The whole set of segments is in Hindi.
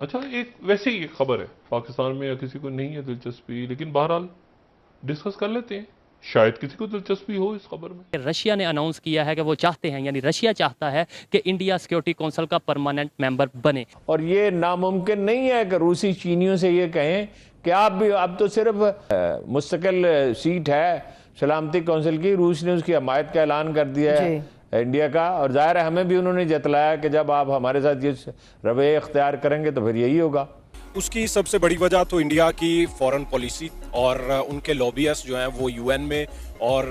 अच्छा, एक वैसे ही एक खबर है, पाकिस्तान में या किसी को नहीं है दिलचस्पी, लेकिन बहरहाल डिस्कस कर लेते हैं, शायद किसी को दिलचस्पी हो इस खबर में। रशिया ने अनाउंस किया है कि वो चाहते हैं, यानी रशिया चाहता है कि इंडिया सिक्योरिटी काउंसिल का परमानेंट मेंबर बने। और ये नामुमकिन नहीं है कि रूसी चीनियों से ये कहें कि आप भी, अब तो सिर्फ मुस्तकिल सीट है सलामती काउंसिल की, रूस ने उसकी हमायत का ऐलान कर दिया है इंडिया का, और जाहिर है हमें भी उन्होंने जतलाया कि जब आप हमारे साथ ये रवैया इख्तियार करेंगे तो फिर यही होगा। उसकी सबसे बड़ी वजह तो इंडिया की फॉरेन पॉलिसी और उनके लॉबियस्ट जो हैं वो यूएन में और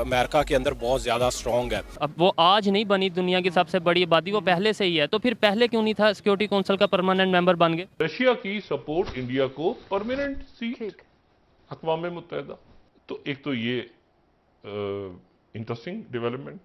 अमेरिका के अंदर बहुत ज़्यादा स्ट्रॉन्ग है। अब वो आज नहीं बनी दुनिया की सबसे बड़ी आबादी, वो पहले से ही है, तो फिर पहले क्यों नहीं था सिक्योरिटी काउंसिल का परमानेंट मेंबर बन गए? रशिया की सपोर्ट इंडिया को परमानेंट सीट अक़वाम मुत्तहिदा, तो एक तो ये इंटरेस्टिंग डेवलपमेंट,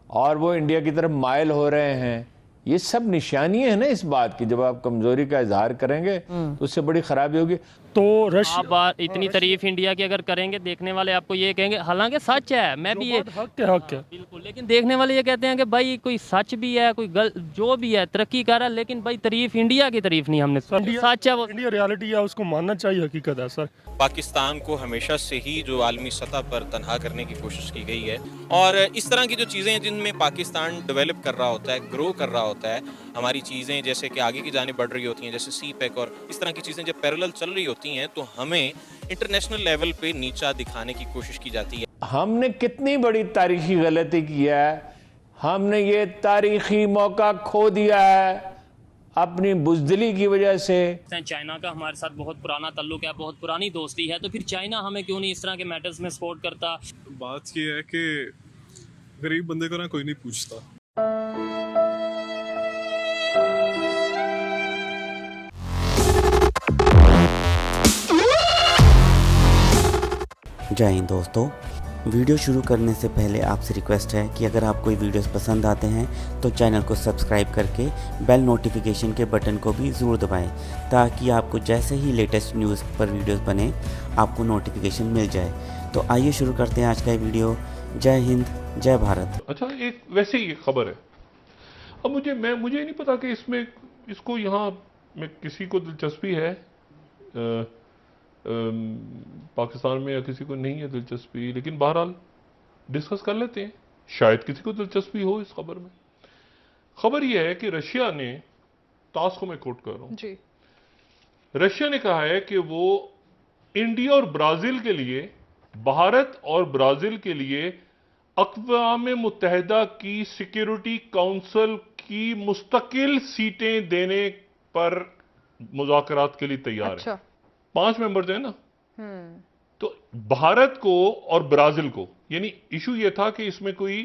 और वो इंडिया की तरफ माइल हो रहे हैं। ये सब निशानियां हैं ना इस बात की, जब आप कमजोरी का इजहार करेंगे तो उससे बड़ी खराबी होगी। तो आप इतनी तारीफ इंडिया की अगर करेंगे, देखने वाले आपको ये कहेंगे, हालांकि सच है, मैं भी ये हक है बिल्कुल, लेकिन देखने वाले ये कहते हैं कि भाई कोई सच भी है, कोई जो भी है तरक्की कर रहा है, लेकिन भाई तारीफ इंडिया की तारीफ नहीं हमने, सच है वो, इंडिया रियलिटी है, उसको मानना चाहिए, हकीकत है सर। पाकिस्तान को हमेशा से ही जो आलमी सतह पर तनहा करने की कोशिश की गई है, और इस तरह की जो चीज़ें हैं जिनमें पाकिस्तान डेवलप कर रहा होता है, ग्रो कर रहा होता है, हमारी चीज़ें जैसे कि आगे की जानिब बढ़ रही होती हैं, जैसे सी पैक और इस तरह की चीज़ें जब पैरेलल चल रही होती हैं, तो हमें इंटरनेशनल लेवल पे नीचा दिखाने की कोशिश की जाती है। हमने कितनी बड़ी तारीखी गलती की है, हमने ये तारीखी मौका खो दिया है अपनी बुज़दिली की वजह से। चाइना का हमारे साथ बहुत पुराना ताल्लुक है, बहुत पुरानी दोस्ती है, तो फिर चाइना हमें क्यों नहीं इस तरह के मैटर्स में सपोर्ट करता? बात ये है कि गरीब बंदे को ना कोई नहीं पूछता। जय हिंद दोस्तों, वीडियो शुरू करने से पहले आपसे रिक्वेस्ट है कि अगर आपको वीडियोस पसंद आते हैं तो चैनल को सब्सक्राइब करके बेल नोटिफिकेशन के बटन को भी ज़रूर दबाएं, ताकि आपको जैसे ही लेटेस्ट न्यूज़ पर वीडियोस बने आपको नोटिफिकेशन मिल जाए। तो आइए शुरू करते हैं आज का वीडियो। जय हिंद, जय भारत। अच्छा, एक वैसे ही एक खबर है, अब मुझे नहीं पता कि इसमें इसको यहाँ में किसी को दिलचस्पी है पाकिस्तान में या किसी को नहीं है दिलचस्पी, लेकिन बहरहाल डिस्कस कर लेते हैं, शायद किसी को दिलचस्पी हो इस खबर में। खबर यह है कि रशिया ने, तास को मैं कोट कर रहा हूं जी, रशिया ने कहा है कि वो इंडिया और ब्राजील के लिए, भारत और ब्राजील के लिए अक़वाम मुत्तहिदा की सिक्योरिटी काउंसिल की मुस्तकिल सीटें देने पर मुज़ाकरात के लिए तैयार है। 5 मेंबर्स हैं ना, तो भारत को और ब्राजील को, यानी इशू ये था कि इसमें कोई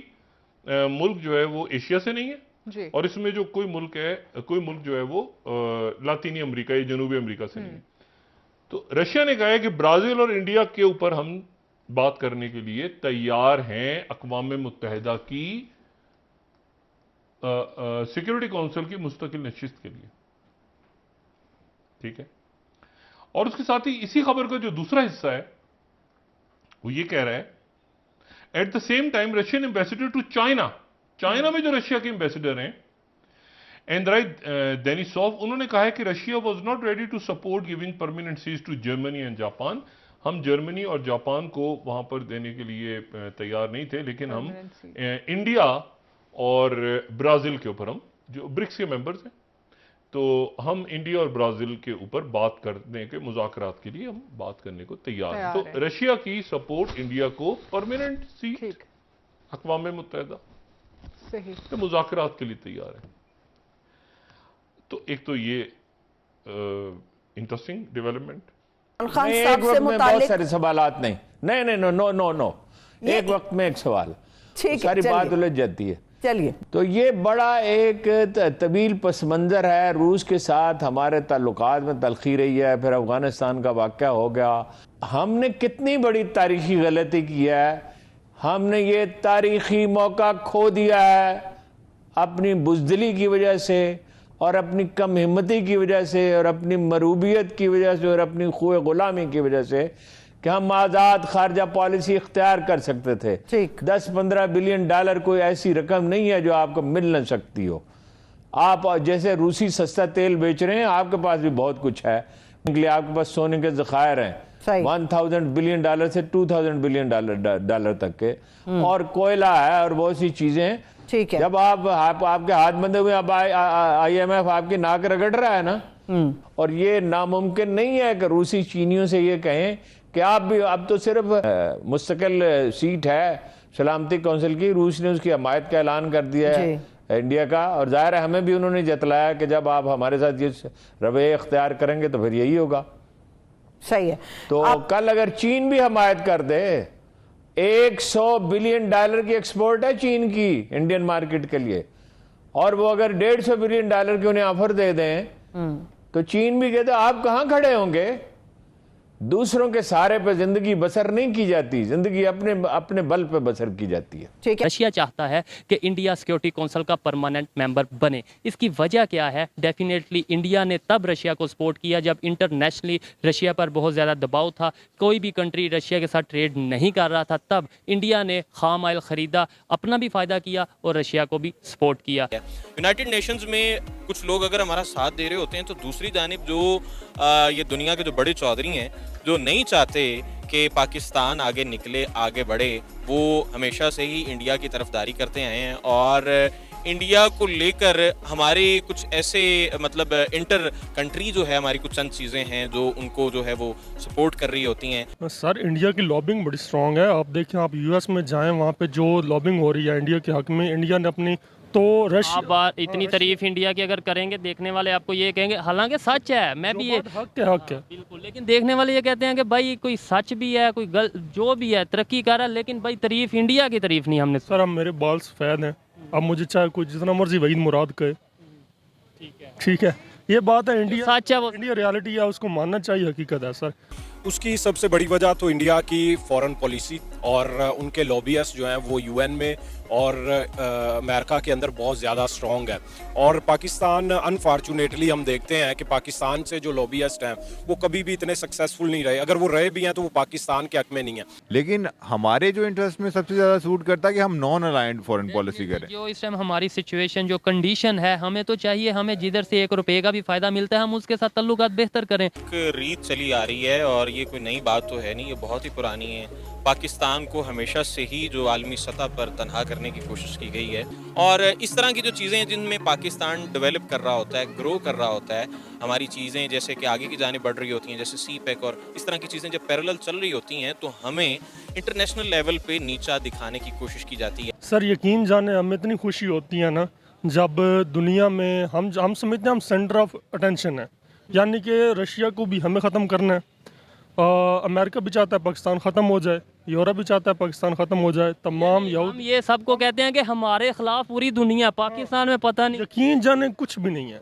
मुल्क जो है वो एशिया से नहीं है जी, और इसमें जो कोई मुल्क जो है वो लातीनी अमेरिका या जनूबी अमेरिका से नहीं है। तो रशिया ने कहा है कि ब्राजील और इंडिया के ऊपर हम बात करने के लिए तैयार हैं अक़वाम मुत्तहिदा की सिक्योरिटी काउंसिल की मुस्तकिल नशिस्त के लिए, ठीक है। और उसके साथ ही इसी खबर का जो दूसरा हिस्सा है वो ये कह रहा है, at the same time Russian ambassador to China, China में जो रशिया के एम्बेसडर हैं एंड्राई देनिसोव, उन्होंने कहा है कि Russia was not ready to support giving permanent सीज टू जर्मनी एंड जापान। हम जर्मनी और जापान को वहां पर देने के लिए तैयार नहीं थे, लेकिन हम इंडिया और ब्राजील के ऊपर, हम जो ब्रिक्स के मेंबर्स हैं, तो हम इंडिया और ब्राजील के ऊपर बात करने के मुज़ाकरात के लिए हम बात करने को तैयार हैं। तो रशिया की सपोर्ट इंडिया को परमानेंट सीट अक़वाम मुत्तहिदा तो मुज़ाकरात के लिए तैयार है। तो एक तो ये इंटरेस्टिंग डेवलपमेंट। एक वक्त में बहुत सारे सवालात नहीं नो एक वक्त में एक सवाल, सारी बात उलझ जाती है। चलिए, तो ये बड़ा एक तवील पस मंजर है, रूस के साथ हमारे ताल्लुकात में तलखी रही है, फिर अफगानिस्तान का वाक़या हो गया। हमने कितनी बड़ी तारीखी गलती की है, हमने ये तारीखी मौका खो दिया है अपनी बुज़दिली की वजह से, और अपनी कम हिम्मती की वजह से, और अपनी मरूबियत की वजह से, और अपनी खुए गुलामी की वजह से, कि हम आज़ाद खारजा पॉलिसी इख्तियार कर सकते थे। 10-15 बिलियन डॉलर कोई ऐसी रकम नहीं है जो आपको मिल न सकती हो। आप जैसे रूसी सस्ता तेल बेच रहे हैं, आपके पास भी बहुत कुछ है, इसलिए आपके पास सोने के ज़खायर हैं 1000 बिलियन डॉलर से 2000 बिलियन डॉलर तक के, और कोयला है और बहुत सी चीजें हैं। ठीक है। जब आपके हाथ बंधे हुए, अब IMF आपकी नाक रगड़ रहा है ना, और ये नामुमकिन नहीं है कि रूसी चीनियों से ये कहें कि आप भी, अब तो सिर्फ मुस्तकिल सीट है सलामती कौंसिल की, रूस ने उसकी हमायत का ऐलान कर दिया है इंडिया का, और जाहिर है हमें भी उन्होंने जतलाया कि जब आप हमारे साथ ये रवैया इख्तियार करेंगे तो फिर यही होगा। सही है। तो कल अगर चीन भी हमायत कर दे, 100 बिलियन डॉलर की एक्सपोर्ट है चीन की इंडियन मार्केट के लिए, और वो अगर 150 बिलियन डॉलर की उन्हें ऑफर दे दें तो चीन भी कहते आप कहां खड़े होंगे। दूसरों के सहारे पे जिंदगी बसर नहीं की जाती, जिंदगी अपने बल पे बसर की जाती है। ठीक है। रशिया चाहता है कि इंडिया सिक्योरिटी काउंसिल का परमानेंट मेंबर बने। इसकी वजह क्या है? डेफिनेटली इंडिया ने तब रशिया को सपोर्ट किया जब इंटरनेशनली रशिया पर बहुत ज़्यादा दबाव था, कोई भी कंट्री रशिया के साथ ट्रेड नहीं कर रहा था, तब इंडिया ने खाम ऑयल ख़रीदा, अपना भी फ़ायदा किया और रशिया को भी सपोर्ट किया। यूनाइटेड नेशंस में कुछ लोग अगर हमारा साथ दे रहे होते हैं तो दूसरी जानिब जो ये दुनिया के जो बड़े चौधरी हैं जो नहीं चाहते कि पाकिस्तान आगे निकले, आगे बढ़े, वो हमेशा से ही इंडिया की तरफदारी करते आए हैं, और इंडिया को लेकर हमारे कुछ ऐसे मतलब इंटर कंट्री जो है हमारी कुछ चंद चीज़ें हैं जो उनको जो है वो सपोर्ट कर रही होती हैं। सर इंडिया की लॉबिंग बड़ी स्ट्रांग है। आप देखें, आप US में जाएं, वहाँ पे जो लॉबिंग हो रही है इंडिया के हक में, इंडिया ने अपनी तो आप इतनी तारीफ इंडिया की अगर करेंगे, देखने वाले आपको ये कहेंगे, हालांकि सच है, मैं भी ये हक है बिल्कुल, लेकिन देखने वाले ये कहते हैं कि भाई कोई सच भी है, कोई जो भी है तरक्की कर रहा है, लेकिन भाई तारीफ इंडिया की तारीफ नहीं हमने। सर अब मेरे बाल सफ़ेद हैं, अब मुझे चाहे कोई जितना मर्जी वहीद मुराद कहे, ठीक है, ये बात है, इंडिया सच है, वो इंडिया रियलिटी है, उसको मानना चाहिए, हकीकत है सर। उसकी सबसे बड़ी वजह तो इंडिया की फॉरेन पॉलिसी और उनके लॉबियस्ट जो हैं वो UN में और अमेरिका के अंदर बहुत ज़्यादा स्ट्रॉन्ग है, और पाकिस्तान अनफॉर्चुनेटली हम देखते हैं कि पाकिस्तान से जो लॉबियस्ट हैं वो कभी भी इतने सक्सेसफुल नहीं रहे, अगर वो रहे भी हैं तो वो पाकिस्तान के हक में नहीं है। लेकिन हमारे जो इंटरेस्ट में सबसे ज़्यादा सूट करता है कि हम नॉन अलाइंड फॉरेन पॉलिसी करें। जो इस टाइम हमारी सिचुएशन जो कंडीशन है, हमें तो चाहिए, हमें जिधर से 1 रुपए का भी फायदा मिलता है हम उसके साथ तल्लुकात बेहतर करें। एक रीत चली आ रही है और ये कोई नई बात तो है नहीं, ये बहुत ही पुरानी है। पाकिस्तान को हमेशा से ही जो आलमी सतह पर तनहा करने की कोशिश की गई है, और इस तरह की जो चीज़ें हैं जिनमें पाकिस्तान डेवलप कर रहा होता है, ग्रो कर रहा होता है, हमारी चीज़ें जैसे कि आगे की जाने बढ़ रही होती हैं, जैसे CPEC और इस तरह की चीज़ें जब पैरेलल चल रही होती हैं तो हमें इंटरनेशनल लेवल पे नीचा दिखाने की कोशिश की जाती है। सर यकीन जाने हमें इतनी खुशी होती है ना जब दुनिया में हम समझते हैं हम सेंटर ऑफ अटेंशन है, यानी कि रशिया को भी हमें ख़त्म करना है, अमेरिका भी चाहता है पाकिस्तान ख़त्म हो जाए, यूरोप भी चाहता है पाकिस्तान ख़त्म हो जाए, तमाम हम ये सबको कहते हैं कि हमारे खिलाफ पूरी दुनिया, पाकिस्तान में पता नहीं, यकीन जाने कुछ भी नहीं है।